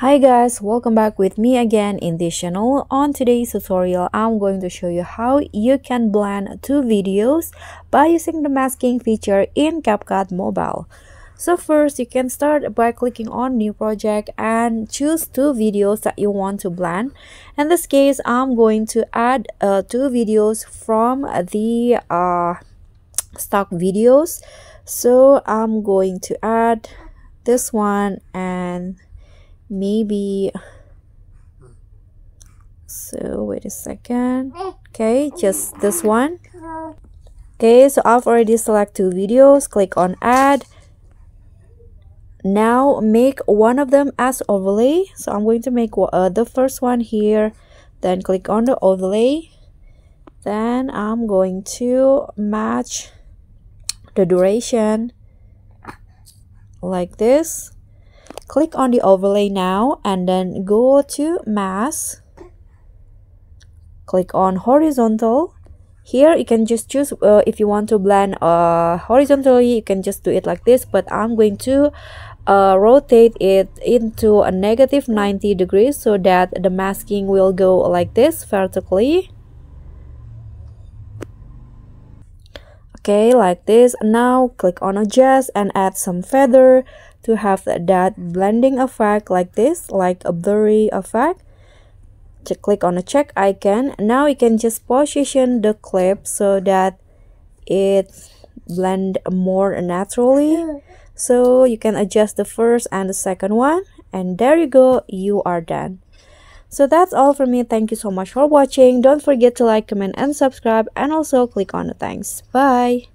Hi guys, welcome back with me again in this channel. On today's tutorial, I'm going to show you how you can blend two videos by using the masking feature in CapCut Mobile. So first, you can start by clicking on new project and choose two videos that you want to blend. In this case, I'm going to add two videos from the stock videos. So I'm going to add this one and maybe, so wait a second. Okay, just this one. Okay, so I've already selected two videos. Click on add. Now make one of them as overlay. So I'm going to make the first one here, then click on the overlay. Then I'm going to match the duration like this. Click on the overlay now and then go to mask. Click on horizontal. Here you can just choose if you want to blend horizontally, you can just do it like this, but I'm going to rotate it into a negative 90 degrees so that the masking will go like this vertically. Okay, like this. Now click on adjust and add some feather to have that blending effect like this, like a blurry effect. Click on the check icon. Now you can just position the clip so that it blend more naturally. So you can adjust the first and the second one, and there you go, you are done. So that's all from me. Thank you so much for watching. Don't forget to like, comment, and subscribe, and also click on the thanks. Bye.